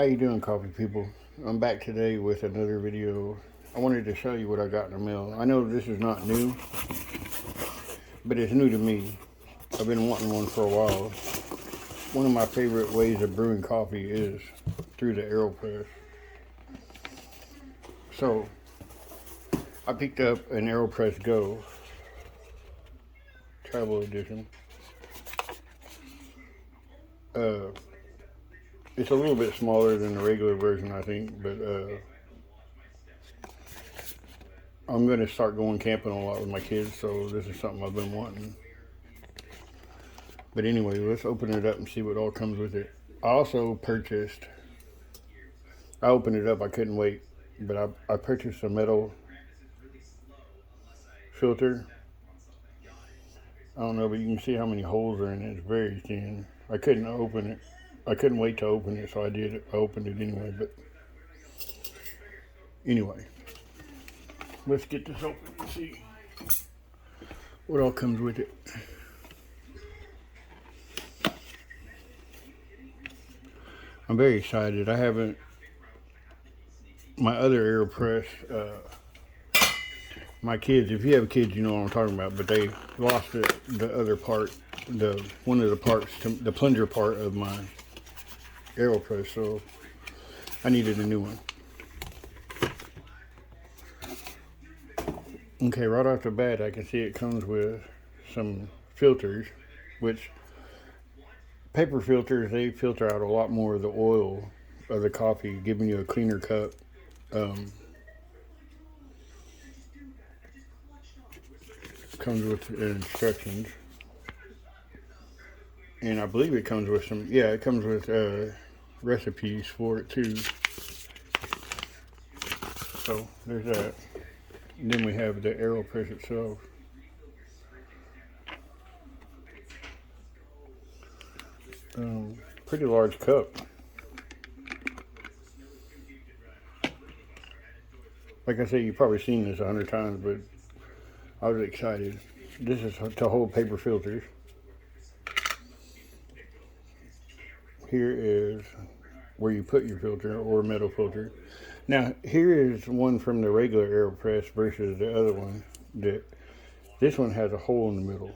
How you doing, coffee people? I'm back today with another video. I wanted to show you what I got in the mail. I know this is not new, but it's new to me. I've been wanting one for a while. One of my favorite ways of brewing coffee is through the Aeropress. So, I picked up an Aeropress Go Travel Edition. Uh, it's a little bit smaller than the regular version, I think, but I'm going to start going camping a lot with my kids, so this is something I've been wanting. But anyway, let's open it up and see what all comes with it. I also purchased, I opened it up, I couldn't wait, but I purchased a metal filter. I don't know, but you can see how many holes are in it. It's very thin. I couldn't open it. I couldn't wait to open it, so I did it. I opened it anyway, but anyway, let's get this open and see what all comes with it. I'm very excited. I haven't, my other Aeropress, my kids, if you have kids, you know what I'm talking about, but they lost the other part, one of the parts, the plunger part of my Aeropress, so I needed a new one. Okay, right off the bat, I can see it comes with some filters, which paper filters, they filter out a lot more of the oil of the coffee, giving you a cleaner cup. Comes with instructions, and I believe it comes with some, yeah, it comes with recipes for it too. So there's that. And then we have the Aeropress itself. Pretty large cup. Like I said, you've probably seen this 100 times, but I was excited. This is to hold paper filters. Here is where you put your filter or metal filter. Now, here is one from the regular Aeropress versus the other one. This one has a hole in the middle,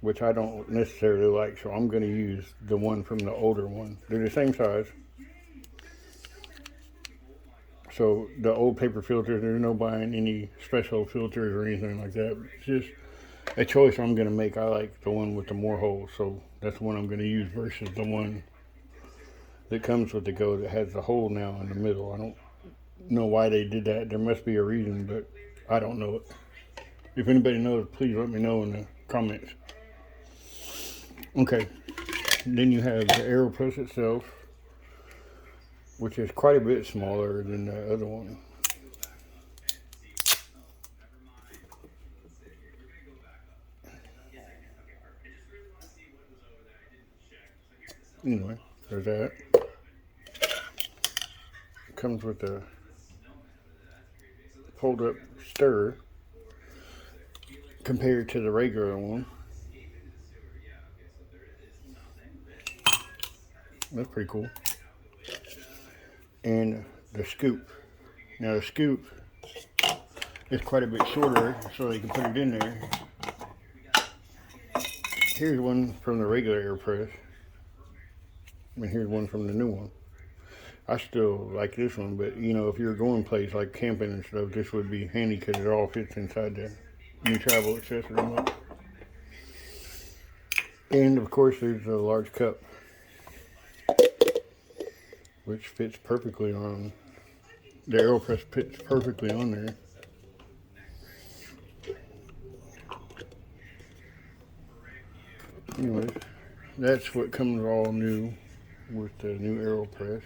which I don't necessarily like, so I'm going to use the one from the older one. They're the same size. So the old paper filters, there's no buying any special filters or anything like that. It's just a choice I'm going to make. I like the one with the more holes, so that's the one I'm going to use versus the one that comes with the Go that has the hole now in the middle. I don't know why they did that. There must be a reason, but I don't know it. If anybody knows, please let me know in the comments. Okay, then you have the Aeropress itself, which is quite a bit smaller than the other one. Anyway, there's that. It comes with a fold-up stirrer compared to the regular one. That's pretty cool. And the scoop. Now the scoop is quite a bit shorter, so you can put it in there. Here's one from the regular Aeropress. And here's one from the new one. I still like this one, but you know, if you're going place like camping and stuff, this would be handy because it all fits inside the new travel accessory box. And of course, there's a large cup, which fits perfectly on. The Aeropress fits perfectly on there. Anyways, that's what comes all new with the new Aeropress.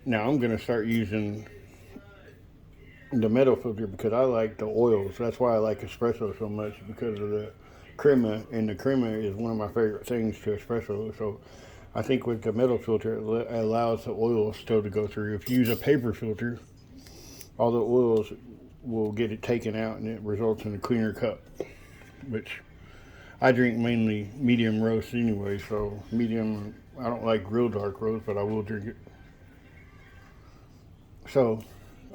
Now I'm going to start using the metal filter because I like the oils. That's why I like espresso so much, because of the crema, and the crema is one of my favorite things to espresso. So I think with the metal filter, it allows the oils still to go through. If you use a paper filter, all the oils will get it taken out, and it results in a cleaner cup, which I drink mainly medium roast anyway, so medium I don't like real dark roast, but I will drink it. So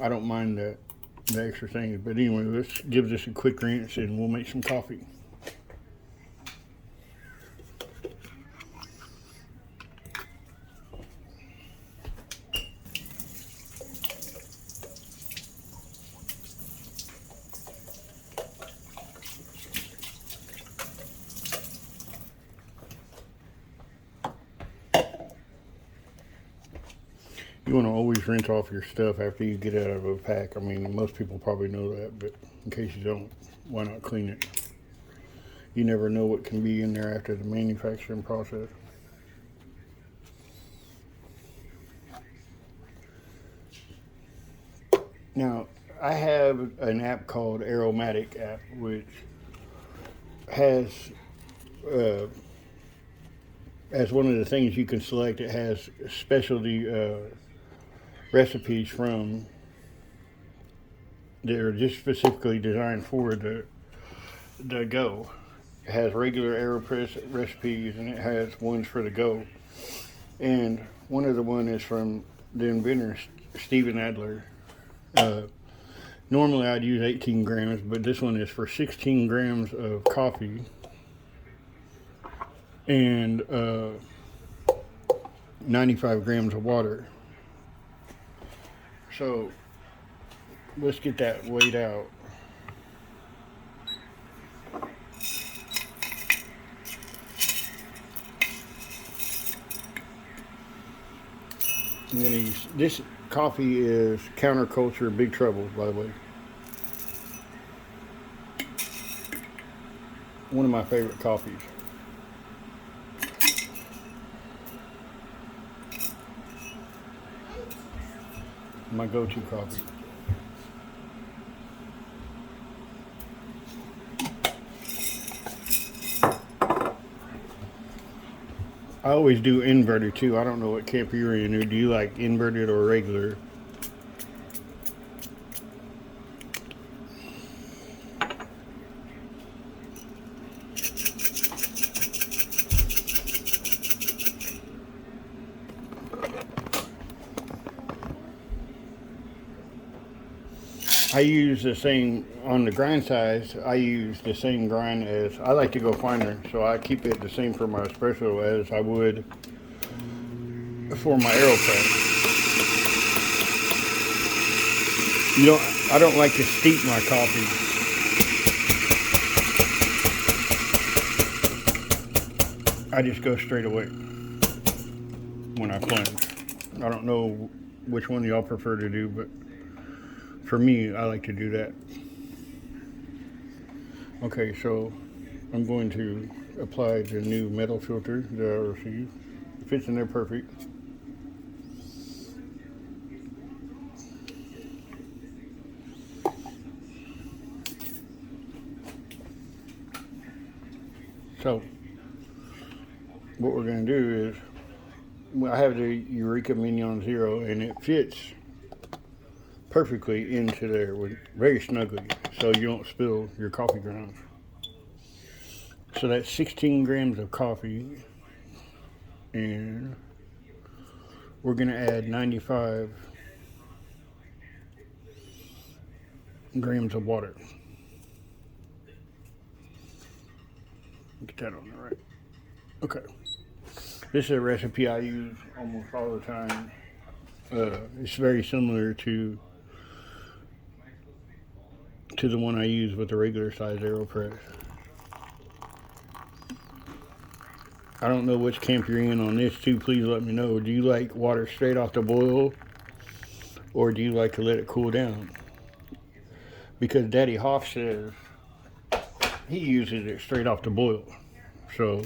I don't mind the extra things. But anyway, let's give this a quick rinse and we'll make some coffee. You want to always rinse off your stuff after you get out of a pack. I mean, most people probably know that, but in case you don't, why not clean it? You never know what can be in there after the manufacturing process. Now, I have an app called Aromatic app, which has, uh, as one of the things you can select, it has specialty recipes from that are just specifically designed for the go. It has regular Aeropress recipes and it has ones for the go. And one of the one is from the inventor Stephen Adler. Uh, Normally I'd use 18 grams, but this one is for 16 grams of coffee and 95 grams of water. So let's get that weighed out. I'm gonna use this coffee is Counterculture Big Trouble, by the way. One of my favorite coffees. My go-to coffee. I always do inverted too. I don't know what camp you're in. Do you like inverted or regular? I use the same, on the grind size, I use the same grind as, I like to go finer, so I keep it the same for my espresso as I would for my Aeropress. I don't like to steep my coffee. I just go straight away when I plunge. I don't know which one y'all prefer to do, but for me, I like to do that. Okay, so I'm going to apply the new metal filter that I received. It fits in there perfect. So what we're going to do is, I have the Eureka Mignon Zero and it fits perfectly into there, very snugly, so you don't spill your coffee grounds. So that's 16 grams of coffee, and we're going to add 95 grams of water. Get that on there, right? Okay. This is a recipe I use almost all the time. It's very similar to the one I use with the regular size Aeropress. I don't know which camp you're in on this too. Please let me know. Do you like water straight off the boil, or do you like to let it cool down? Because Daddy Hoff says he uses it straight off the boil. So,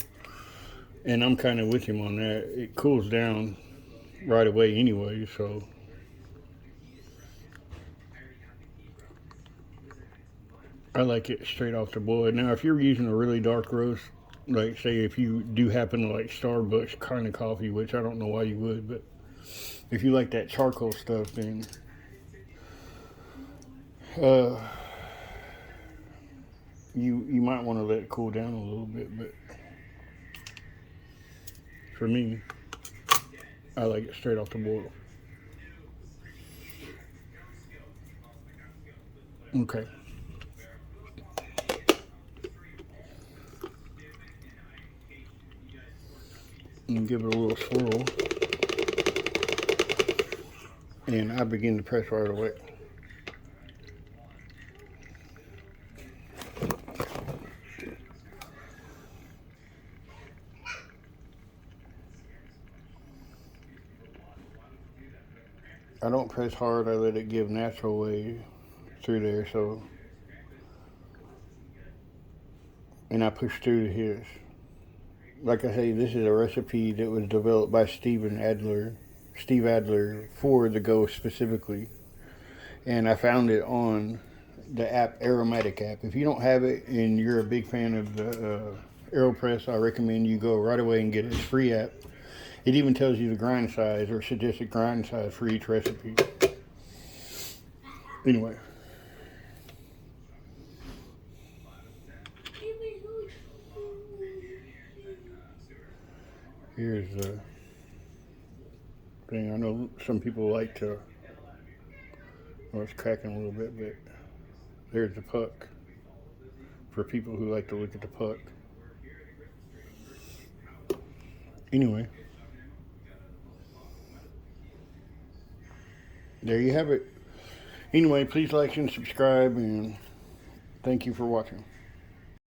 and I'm kind of with him on that. It cools down right away anyway, so. I like it straight off the boil. Now, if you're using a really dark roast, like say if you do happen to like Starbucks kind of coffee, which I don't know why you would, but if you like that charcoal stuff, then you might want to let it cool down a little bit. But for me, I like it straight off the boil. Okay. And give it a little swirl. And I begin to press right away. I don't press hard, I let it give natural way through there, so. And I push through to his. Like I say, this is a recipe that was developed by Steve Adler for the Ghost specifically. And I found it on the app, Aromatic app. If you don't have it and you're a big fan of the Aeropress, I recommend you go right away and get it. It's a free app. It even tells you the grind size or suggested grind size for each recipe. Anyway. Here's the thing. I know some people like to, well, it's cracking a little bit, but there's the puck for people who like to look at the puck. Anyway, there you have it. Anyway, please like and subscribe, and thank you for watching.